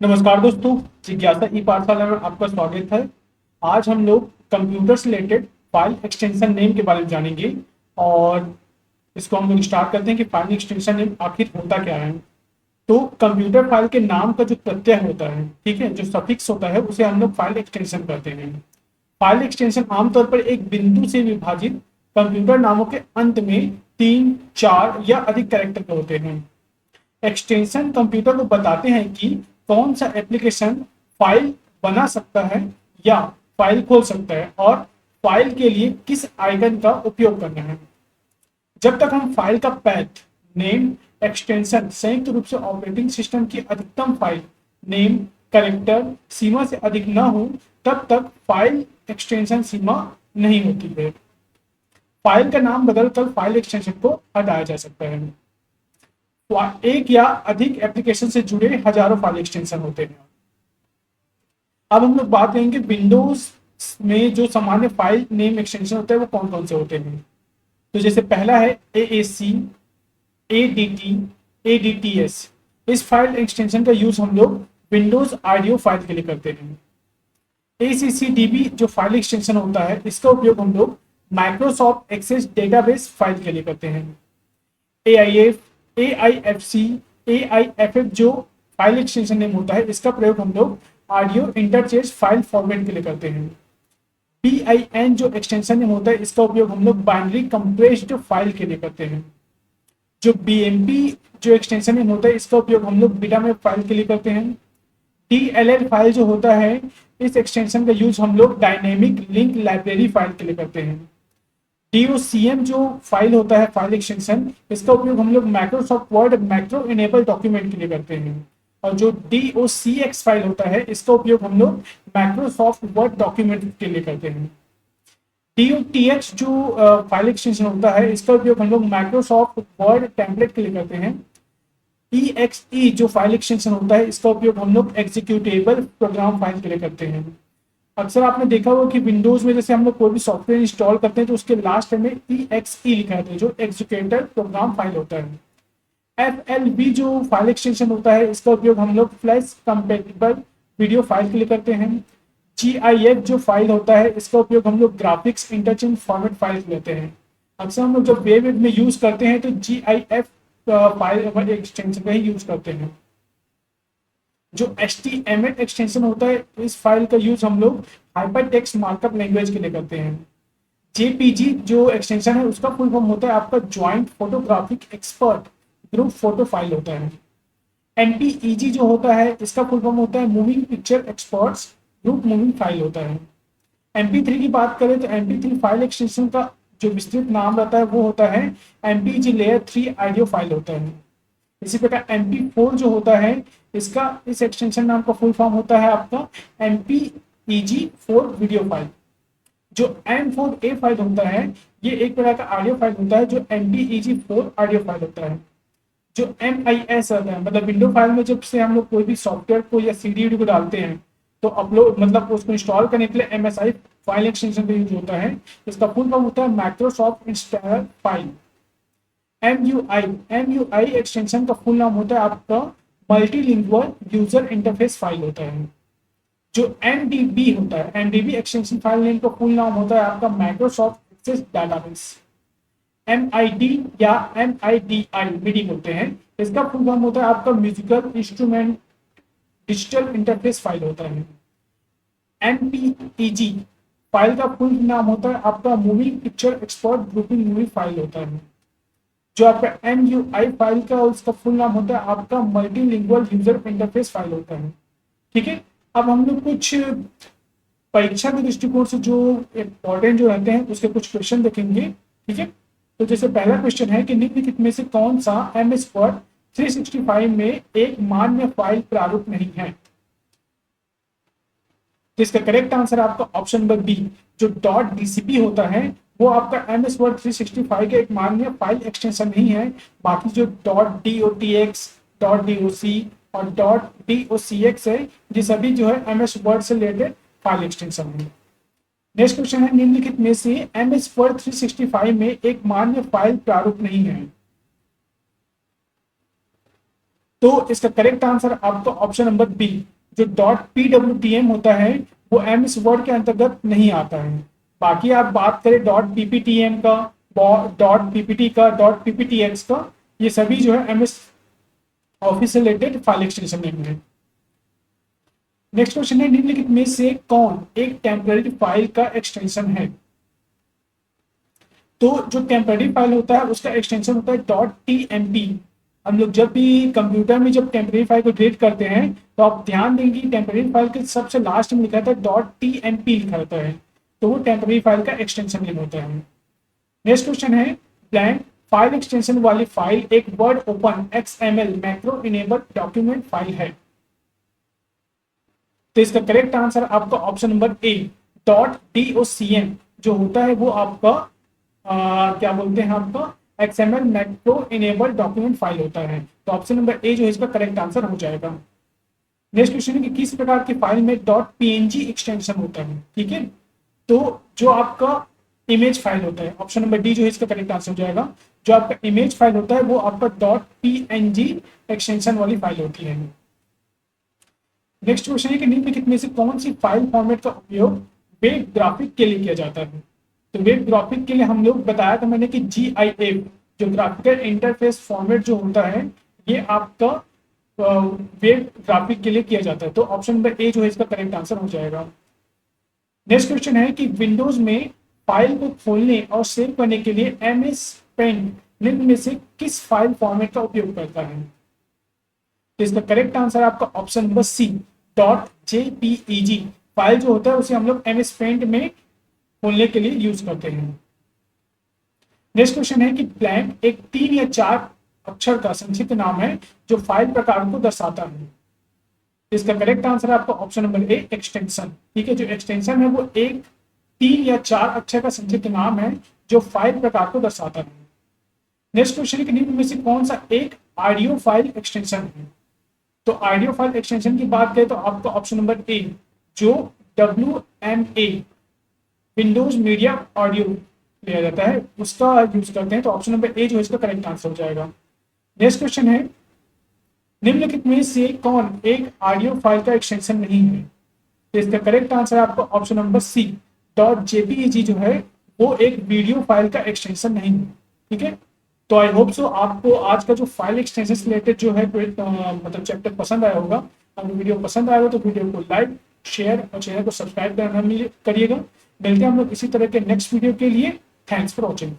नमस्कार दोस्तों, जिज्ञासा ई पाठशाला में आपका स्वागत है। आज हम लोग कंप्यूटर से रिलेटेड फाइल एक्सटेंशन नेम के बारे में जानेंगे और इसको हम लोग स्टार्ट करते हैं कि फाइल एक्सटेंशन नेम आखिर होता क्या है। तो कंप्यूटर फाइल के नाम का जो प्रत्यय होता है, ठीक है, जो सफिक्स होता है, उसे हम लोग फाइल एक्सटेंशन कहते हैं। फाइल एक्सटेंशन आमतौर पर एक बिंदु से विभाजित कंप्यूटर नामों के अंत में 3, 4 या अधिक कैरेक्टर के होते हैं। एक्सटेंशन कंप्यूटर को बताते हैं कि कौन सा एप्लीकेशन फाइल बना सकता है या फाइल खोल सकता है और फाइल के लिए किस आइकन का उपयोग करना है। जब तक हम फाइल का पैथ, नेम, एक्सटेंशन संयुक्त रूप से ऑपरेटिंग सिस्टम की अधिकतम फाइल नेम कैरेक्टर सीमा से अधिक न हो, तब तक फाइल एक्सटेंशन सीमा नहीं होती है। फाइल का नाम बदलकर फाइल एक्सटेंशन को हटाया जा सकता है। एक या अधिक एप्लीकेशन से जुड़े हजारों फाइल एक्सटेंशन होते हैं। अब हम लोग बात करेंगे विंडोज में जो सामान्य फाइल नेम एक्सटेंशन होता है वो कौन कौन से होते हैं। तो जैसे पहला है AAC, ADT, ADTS। इस फाइल एक्सटेंशन का यूज हम लोग विंडोज ऑडियो फाइल के लिए करते हैं। ACCDB जो फाइल एक्सटेंशन होता है, इसका उपयोग हम लोग माइक्रोसॉफ्ट एक्सेस डेटाबेस फाइल के लिए करते हैं। AIF, AIFC, AIFF जो फाइल एक्सटेंशन नेम होता है, इसका प्रयोग हम लोग ऑडियो इंटरचेंज फाइल फॉर्मेट के लिए करते हैं। BIN जो एक्सटेंशन नेम होता है, इसका उपयोग हम लोग बाइनरी कंप्रेस्ड फाइल के लिए करते हैं। जो BMP जो एक्सटेंशन नेम होता है, इसका उपयोग हम लोग बीटा फाइल के लिए करते हैं। DLL फाइल जो होता है, इस एक्सटेंशन का यूज हम लोग डायनेमिक लिंक लाइब्रेरी फाइल के लिए करते हैं। DOCM जो फाइल होता है, फाइल एक्सटेंशन, इसका उपयोग हम लोग Microsoft word macro enable document के लिए करते हैं। और जो DOCX फाइल होता है, इसका उपयोग हम लोग माइक्रोसॉफ्ट वर्ड डॉक्यूमेंट के लिए करते हैं। DOTX जो फाइल एक्सटेंशन होता है, इसका उपयोग हम लोग माइक्रोसॉफ्ट वर्ड टेम्पलेट के लिए करते हैं। EXE जो फाइल एक्सटेंशन होता है, इसका उपयोग हम लोग एग्जीक्यूटेबल प्रोग्राम फाइल के लिए करते हैं। अक्सर आपने देखा होगा कि विंडोज में जैसे हम लोग कोई भी सॉफ्टवेयर इंस्टॉल करते हैं तो उसके लास्ट में EXE लिखा रहता है, जो एग्जीक्यूटर प्रोग्राम फाइल होता है। FLV जो फाइल एक्सटेंशन होता है, इसका उपयोग हम लोग फ्लैश कंपेटिबल वीडियो फाइल के लिए करते हैं। GIF जो फाइल होता है, इसका उपयोग हम लोग ग्राफिक्स इंटरचेंज फॉर्मेट फाइल लेते हैं। अक्सर हम लोग जब वेब में यूज करते हैं तो GIF फाइल एक्सटेंशन का ही यूज करते हैं। जो HTML एक्सटेंशन होता है, इस फाइल का यूज हम लोग हाइपर टेक्स्ट मार्कअप लैंग्वेज के लिए करते हैं। JPG जो एक्सटेंशन है, उसका फुल फॉर्म होता है आपका joint photographic expert group photo file होता है। MPEG जो होता है, इसका फुल फॉर्म होता है moving picture experts group moving file होता है। MP3 की बात करें तो MP3 फाइल एक्सटेंशन का जो विस्तृत नाम रहता है वो होता है MPEG लेयर 3 ऑडियो फाइल होता है। इसी प्रकार MP4 जो होता है, इसका इस एक्सटेंशन नाम का फुल फॉर्म होता है आपका MPEG4 वीडियो फाइल। जो M4A फाइल होता है, ये एक प्रकार का ऑडियो फाइल होता है जो MPEG4 ऑडियो फाइल होता है। जो MIS रहता है, मतलब विंडो फाइल में जब से हम लोग कोई भी सॉफ्टवेयर को या CD को डालते हैं तो अपलोड, मतलब उसको इंस्टॉल करने के लिए MSI फाइल एक्सटेंशन का यूज होता है। इसका फुल फॉर्म होता है Microsoft installer file. MUI extension का फुल नाम होता है आपका मल्टीलिंगुअल यूजर इंटरफेस फाइल होता है। जो MDB होता है, MDB एक्सटेंशन फाइल नेम का फुल नाम होता है आपका माइक्रोसॉफ्ट एक्सेस डाटाबेस। MID या MIDI बोलते हैं, इसका फुल फॉर्म होता है आपका musical instrument digital interface file होता है। MPEG फाइल का फुल नाम होता है आपका moving picture expert grouping movie file होता है। जो आपका MUI फाइल का उसका फुल नाम होता है आपका मल्टीलिंगुअल यूजर इंटरफेस फाइल होता है। ठीक है, अब हम लोग कुछ परीक्षा के दृष्टिकोण से जो इम्पोर्टेंट जो रहते हैं उसके कुछ क्वेश्चन देखेंगे। ठीक है, तो जैसे पहला क्वेश्चन है कि निम्नलिखित में से कौन सा MS वर्ड 365 में एक मान्य फाइल प्रारूप नहीं है। तो इसका करेक्ट आंसर आपका ऑप्शन नंबर बी, जो .dcp होता है वो आपका MS वर्ड 365 के एक मान्य फाइल एक्सटेंशन नहीं है। बाकी जो .dotx, .doc और .docx है, ये सभी जो है MS वर्ड से रिलेटेड फाइल एक्सटेंशन है। नेक्स्ट क्वेश्चन है निम्नलिखित में से MS वर्ड 365 में एक मान्य फाइल प्रारूप नहीं है। तो इसका करेक्ट आंसर आपका ऑप्शन नंबर बी, जो .pwtm होता है वो एमएस वर्ड के अंतर्गत नहीं आता है। बाकी आप बात करें .pptm का, .ppt का, .pptx का, ये सभी जो है एमएस ऑफिस से रिलेटेड फाइल एक्सटेंशन नेम है। नेक्स्ट क्वेश्चन है, निम्नलिखित में से कौन एक टेम्पररी फाइल का एक्सटेंशन है? तो जो टेम्पररी फाइल होता है उसका एक्सटेंशन होता है .tmp। हम लोग जब भी कंप्यूटर में जब टेम्पररी फाइल को डिलीट करते हैं तो आप ध्यान देंगे टेम्पररी फाइल के सबसे लास्ट में लिखा रहता है .tmp लिखा रहता है, तो वो टेम्पररी फाइल का एक्सटेंशन नेम होता है। नेक्स्ट क्वेश्चन है, ब्लैंक फाइल एक्सटेंशन वाली फाइल एक word open XML macro enable document file है। तो इसका करेक्ट आंसर आपका ऑप्शन नंबर ए, .docm जो होता है वो आपका क्या बोलते हैं, आपका XML macro enable document file होता है। तो ऑप्शन नंबर ए जो है इसका करेक्ट आंसर हो जाएगा। नेक्स्ट क्वेश्चन है कि किस प्रकार की फाइल में .png एक्सटेंशन होता है? ठीक है, तो जो आपका इमेज फाइल होता है, ऑप्शन नंबर डी जो है इसका करेक्ट आंसर हो जाएगा। जो आपका इमेज फाइल होता है वो आपका .png एक्सटेंशन वाली फाइल होती है। नेक्स्ट क्वेश्चन है कि निम्नलिखित में से कौन सी फाइल फॉर्मेट का उपयोग वेब ग्राफिक के लिए किया जाता है? तो वेब ग्राफिक के लिए हम लोग बताया था मैंने कि GIF जो ग्राफिकल इंटरफेस फॉर्मेट जो होता है ये आपका वेब ग्राफिक के लिए किया जाता है। तो ऑप्शन नंबर ए जो है इसका करेक्ट आंसर हो जाएगा। नेक्स्ट क्वेश्चन है कि विंडोज में फाइल को खोलने और सेव करने के लिए MS पेंट निम्न में से किस फाइल फॉर्मेट का उपयोग करता है? तो इसका करेक्ट आंसर आपका option number C, .jpeg file जो होता है उसे हम लोग MS पेंट में खोलने के लिए यूज करते हैं। नेक्स्ट क्वेश्चन है कि ब्लैंक एक 3 या 4 अक्षर का संक्षिप्त नाम है जो फाइल प्रकार को दर्शाता है। इसका करेक्ट आंसर आपका ऑप्शन नंबर ए, एक्सटेंशन। ठीक है, जो एक्सटेंशन है वो एक 3 या 4 अक्षर का संक्षिप्त नाम है जो फाइल प्रकार को दर्शाता है। नेक्स्ट क्वेश्चन है कि निम्न में से कौन सा एक ऑडियो फाइल एक्सटेंशन है? तो ऑडियो फाइल एक्सटेंशन की बात करें तो आपका ऑप्शन नंबर ए, जो WMA विंडोज मीडिया ऑडियो लिया जाता है उसका यूज करते हैं। तो ऑप्शन नंबर ए जो है इसका करेक्ट आंसर हो जाएगा। नेक्स्ट क्वेश्चन है, निम्नलिखित में से कौन एक ऑडियो फाइल का एक्सटेंशन नहीं है? तो इसका करेक्ट आंसर आपका ऑप्शन नंबर सी, .jpeg जो है वो एक वीडियो फाइल का एक्सटेंशन नहीं है। ठीक है, तो आई होप सो आपको आज का जो फाइल एक्सटेंशन से रिलेटेड जो है मतलब चैप्टर पसंद आया होगा। अगर वीडियो पसंद आया हो तो वीडियो को लाइक, शेयर और चैनल को सब्सक्राइब करना करिएगा। मिलते हैं हम लोग इसी तरह के नेक्स्ट वीडियो के लिए। Thanks for watching.